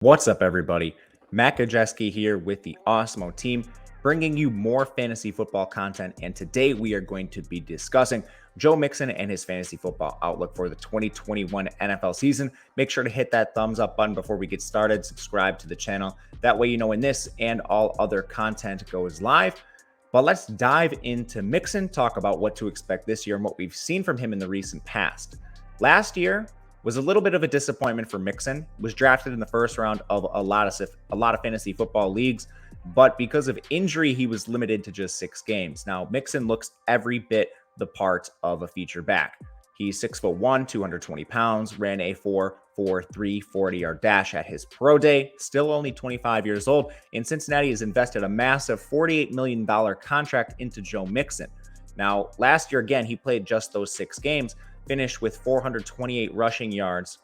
What's up, everybody? Matt Gajewski here with the Awesemo team, bringing you more fantasy football content. And today we are going to be discussing Joe Mixon and his fantasy football outlook for the 2021 NFL season. Make sure to hit that thumbs up button before we get started. Subscribe to the channel. That way you know when this and all other content goes live. But let's dive into Mixon, talk about what to expect this year and what we've seen from him in the recent past. Last year was a little bit of a disappointment for Mixon. Was drafted in the first round of a lot of fantasy football leagues, but because of injury, he was limited to just 6 games. Now, Mixon looks every bit the part of a feature back. He's 6'1", 220 pounds, ran a 4.43 40-yard dash at his pro day, still only 25 years old, and Cincinnati has invested a massive $48 million contract into Joe Mixon. Now, last year, again, he played just those 6 games, finished with 428 rushing yards.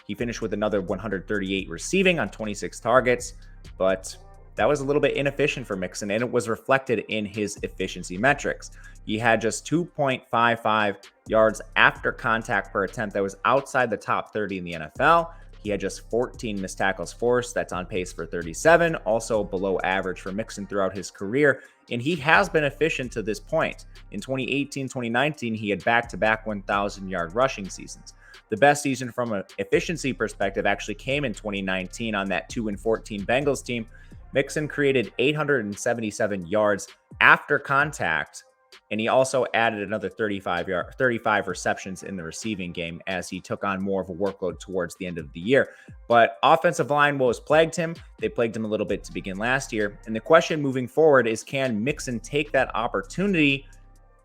He finished with another 138 receiving on 26 targets, but that was a little bit inefficient for Mixon, and it was reflected in his efficiency metrics. He had just 2.55 yards after contact per attempt. That was outside the top 30 in the NFL. He had just 14 missed tackles forced. That's on pace for 37, also below average for Mixon throughout his career. And he has been efficient to this point. In 2018, 2019, he had back-to-back 1,000-yard rushing seasons. The best season from an efficiency perspective actually came in 2019 on that 2-14 Bengals team. Mixon created 877 yards after contact, and he also added another 35 receptions in the receiving game as he took on more of a workload towards the end of the year. But offensive line woes plagued him. They plagued him a little bit to begin last year. And the question moving forward is, can Mixon take that opportunity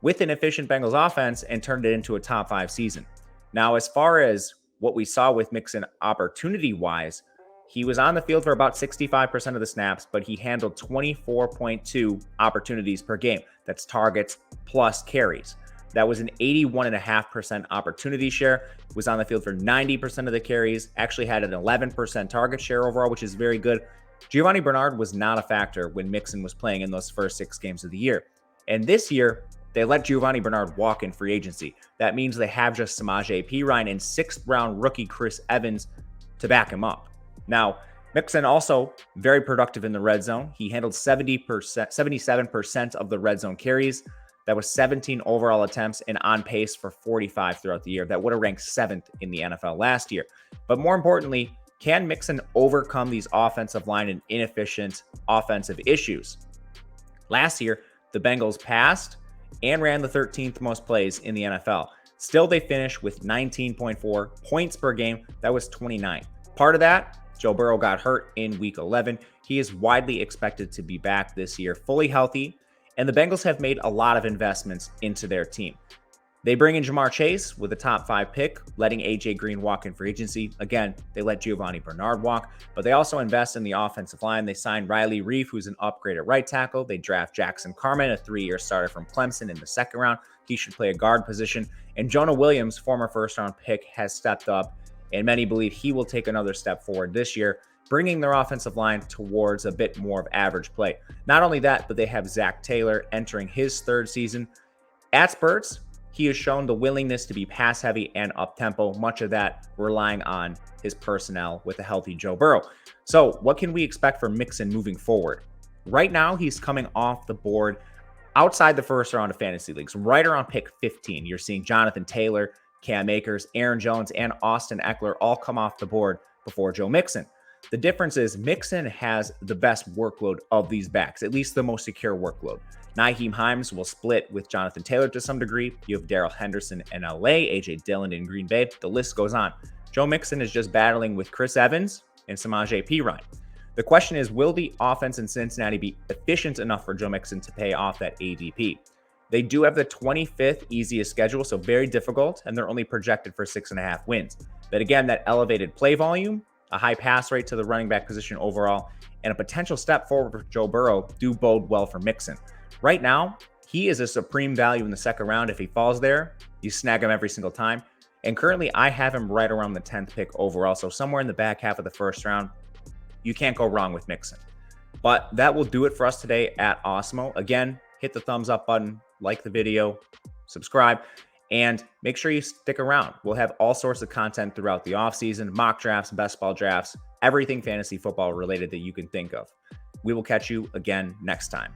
with an efficient Bengals offense and turn it into a top 5 season? Now, as far as what we saw with Mixon opportunity-wise, he was on the field for about 65% of the snaps, but he handled 24.2 opportunities per game. That's targets plus carries. That was an 81.5% opportunity share. Was on the field for 90% of the carries. Actually had an 11% target share overall, which is very good. Giovanni Bernard was not a factor when Mixon was playing in those first 6 games of the year. And this year, they let Giovanni Bernard walk in free agency. That means they have just Samaje Perine and 6th-round rookie Chris Evans to back him up. Now, Mixon also very productive in the red zone. He handled 77% of the red zone carries. That was 17 overall attempts and on pace for 45 throughout the year. That would have ranked 7th in the NFL last year. But more importantly, can Mixon overcome these offensive line and inefficient offensive issues? Last year, the Bengals passed and ran the 13th most plays in the NFL. Still, they finished with 19.4 points per game. That was 29. Part of that, Joe Burrow got hurt in week 11. He is widely expected to be back this year, fully healthy, and the Bengals have made a lot of investments into their team. They bring in Jamar Chase with a top 5 pick, letting AJ Green walk in free agency. Again, they let Giovanni Bernard walk, but they also invest in the offensive line. They signed Riley Reef, who's an upgrade at right tackle. They draft Jackson Carman, a 3-year starter from Clemson, in the 2nd round. He should play a guard position. And Jonah Williams, former 1st-round pick, has stepped up, and many believe he will take another step forward this year, bringing their offensive line towards a bit more of average play. Not only that, but they have Zach Taylor entering his 3rd season. At spurts, he has shown the willingness to be pass-heavy and up-tempo, much of that relying on his personnel with a healthy Joe Burrow. So what can we expect from Mixon moving forward? Right now, he's coming off the board outside the 1st round of fantasy leagues, right around pick 15. You're seeing Jonathan Taylor, Cam Akers, Aaron Jones, and Austin Eckler all come off the board before Joe Mixon. The difference is Mixon has the best workload of these backs, at least the most secure workload. Nyheim Hines will split with Jonathan Taylor to some degree. You have Darrell Henderson in LA, A.J. Dillon in Green Bay. The list goes on. Joe Mixon is just battling with Chris Evans and Samaje Perine. The question is, will the offense in Cincinnati be efficient enough for Joe Mixon to pay off that ADP? They do have the 25th easiest schedule, so very difficult, and they're only projected for 6.5 wins. But again, that elevated play volume, a high pass rate to the running back position overall, and a potential step forward for Joe Burrow do bode well for Mixon. Right now, he is a supreme value in the 2nd round. If he falls there, you snag him every single time. And currently, I have him right around the 10th pick overall, so somewhere in the back half of the 1st round, you can't go wrong with Mixon. But that will do it for us today at Awesemo. Again, hit the thumbs up button, like the video, subscribe, And make sure you stick around. We'll have all sorts of content throughout the offseason, mock drafts, best ball drafts, everything fantasy football related that you can think of. We will catch you again next time.